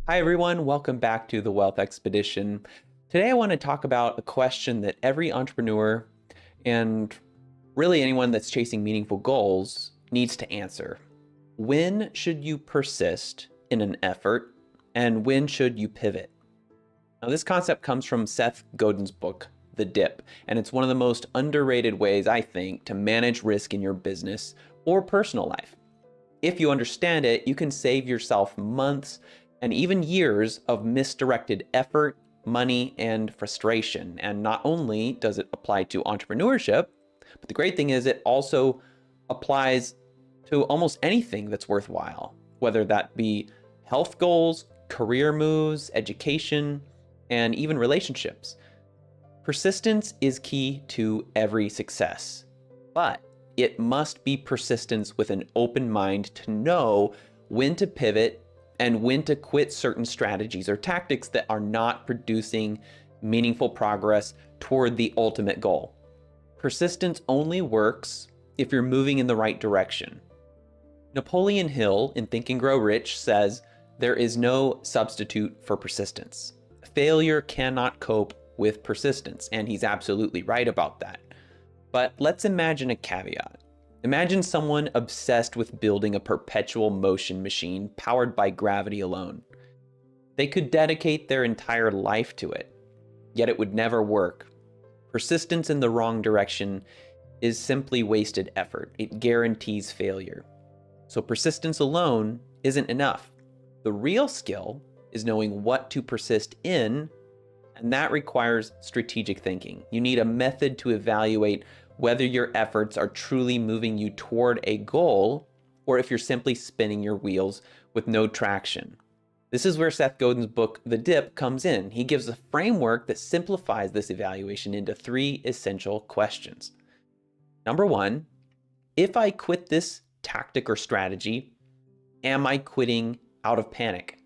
Hi, everyone. Welcome back to the Wealth Expedition. Today, I want to talk about a question that every entrepreneur and really anyone that's chasing meaningful goals needs to answer. When should you persist in an effort, and when should you pivot? Now, this concept comes from Seth Godin's book, The Dip, and it's one of the most underrated ways, I think, to manage risk in your business or personal life. If you understand it, you can save yourself months and even years of misdirected effort, money, and frustration. And not only does it apply to entrepreneurship, but the great thing is it also applies to almost anything that's worthwhile, whether that be health goals, career moves, education, and even relationships. Persistence is key to every success, but it must be persistence with an open mind to know when to pivot and when to quit certain strategies or tactics that are not producing meaningful progress toward the ultimate goal. Persistence only works if you're moving in the right direction. Napoleon Hill in Think and Grow Rich says, "There is no substitute for persistence. Failure cannot cope with persistence," and he's absolutely right about that. But let's imagine a caveat. Imagine someone obsessed with building a perpetual motion machine powered by gravity alone. They could dedicate their entire life to it, yet it would never work. Persistence in the wrong direction is simply wasted effort. It guarantees failure. So persistence alone isn't enough. The real skill is knowing what to persist in, and that requires strategic thinking. You need a method to evaluate whether your efforts are truly moving you toward a goal or if you're simply spinning your wheels with no traction. This is where Seth Godin's book, The Dip, comes in. He gives a framework that simplifies this evaluation into 3 essential questions. Number 1, if I quit this tactic or strategy, am I quitting out of panic?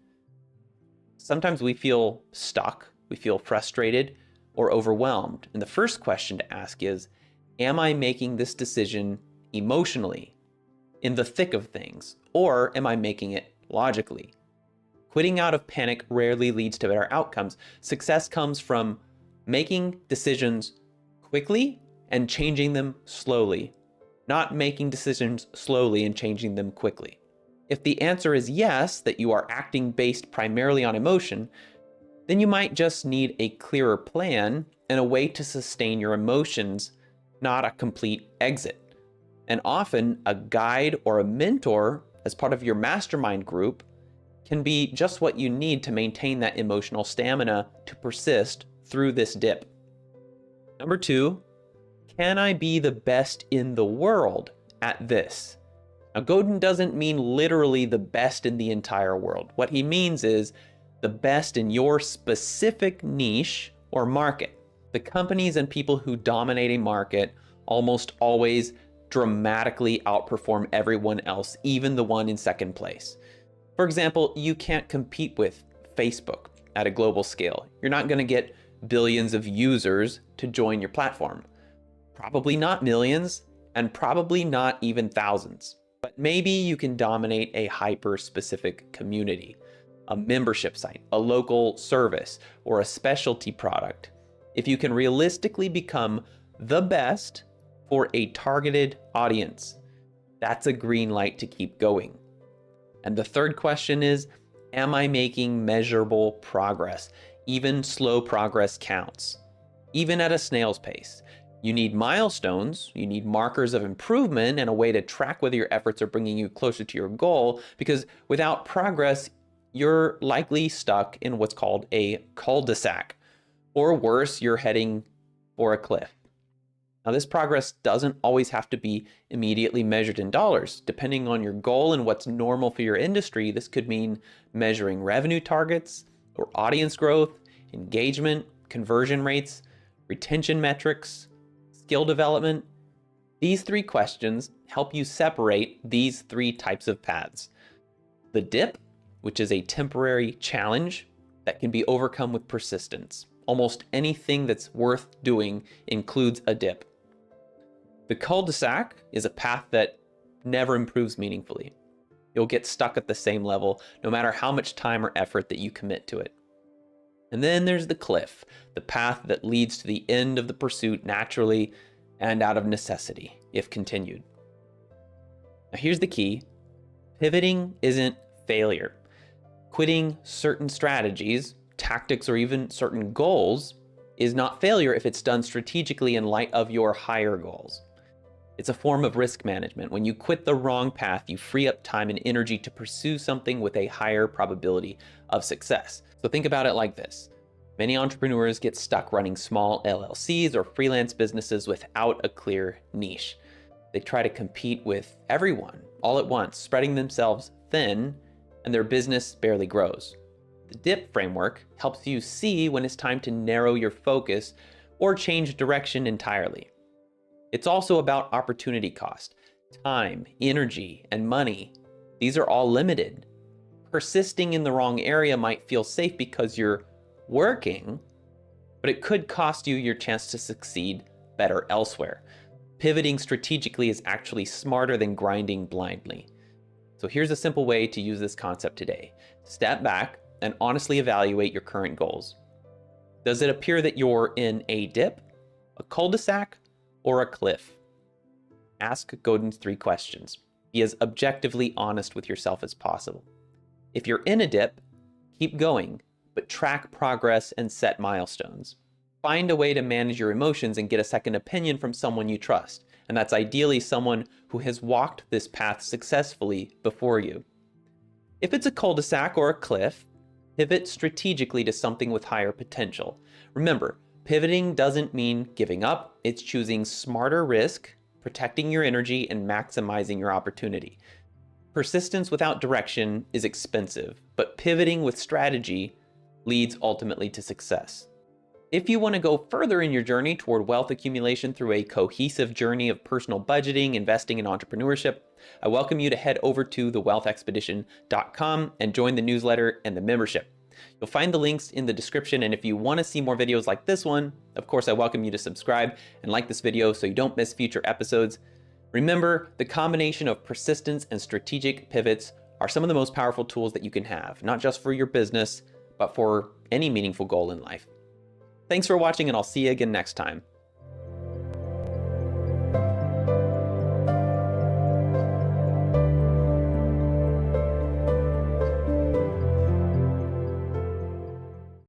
Sometimes we feel stuck, we feel frustrated or overwhelmed. And the first question to ask is, am I making this decision emotionally, in the thick of things, or am I making it logically? Quitting out of panic rarely leads to better outcomes. Success comes from making decisions quickly and changing them slowly, not making decisions slowly and changing them quickly. If the answer is yes, that you are acting based primarily on emotion, then you might just need a clearer plan and a way to sustain your emotions, not a complete exit. And often a guide or a mentor as part of your mastermind group can be just what you need to maintain that emotional stamina to persist through this dip. Number 2, can I be the best in the world at this? Now, Godin doesn't mean literally the best in the entire world. What he means is the best in your specific niche or market. The companies and people who dominate a market almost always dramatically outperform everyone else, even the one in second place. For example, you can't compete with Facebook at a global scale. You're not going to get billions of users to join your platform. Probably not millions, and probably not even thousands. But maybe you can dominate a hyper-specific community, a membership site, a local service, or a specialty product. If you can realistically become the best for a targeted audience, that's a green light to keep going. And the third question is, am I making measurable progress? Even slow progress counts, even at a snail's pace. You need milestones, you need markers of improvement and a way to track whether your efforts are bringing you closer to your goal, because without progress, you're likely stuck in what's called a cul-de-sac, or worse, you're heading for a cliff. Now, this progress doesn't always have to be immediately measured in dollars. Depending on your goal and what's normal for your industry, this could mean measuring revenue targets or audience growth, engagement, conversion rates, retention metrics, skill development. These 3 questions help you separate these 3 types of paths. The dip, which is a temporary challenge that can be overcome with persistence. Almost anything that's worth doing includes a dip. The cul-de-sac is a path that never improves meaningfully. You'll get stuck at the same level no matter how much time or effort that you commit to it. And then there's the cliff, the path that leads to the end of the pursuit naturally and out of necessity, if continued. Now here's the key. Pivoting isn't failure. Quitting certain strategies, tactics, or even certain goals is not failure if it's done strategically in light of your higher goals. It's a form of risk management. When you quit the wrong path, you free up time and energy to pursue something with a higher probability of success. So think about it like this. Many entrepreneurs get stuck running small LLCs or freelance businesses without a clear niche. They try to compete with everyone all at once, spreading themselves thin, and their business barely grows. The DIP framework helps you see when it's time to narrow your focus or change direction entirely. It's also about opportunity cost, time, energy, and money. These are all limited. Persisting in the wrong area might feel safe because you're working, but it could cost you your chance to succeed better elsewhere. Pivoting strategically is actually smarter than grinding blindly. So here's a simple way to use this concept today. Step back and honestly evaluate your current goals. Does it appear that you're in a dip, a cul-de-sac, or a cliff? Ask Godin's 3 questions. Be as objectively honest with yourself as possible. If you're in a dip, keep going, but track progress and set milestones. Find a way to manage your emotions and get a second opinion from someone you trust, and that's ideally someone who has walked this path successfully before you. If it's a cul-de-sac or a cliff, pivot strategically to something with higher potential. Remember, pivoting doesn't mean giving up. It's choosing smarter risk, protecting your energy, and maximizing your opportunity. Persistence without direction is expensive, but pivoting with strategy leads ultimately to success. If you want to go further in your journey toward wealth accumulation through a cohesive journey of personal budgeting, investing, and entrepreneurship, I welcome you to head over to thewealthexpedition.com and join the newsletter and the membership. You'll find the links in the description, and if you want to see more videos like this one, of course, I welcome you to subscribe and like this video so you don't miss future episodes. Remember, the combination of persistence and strategic pivots are some of the most powerful tools that you can have, not just for your business, but for any meaningful goal in life. Thanks for watching, and I'll see you again next time.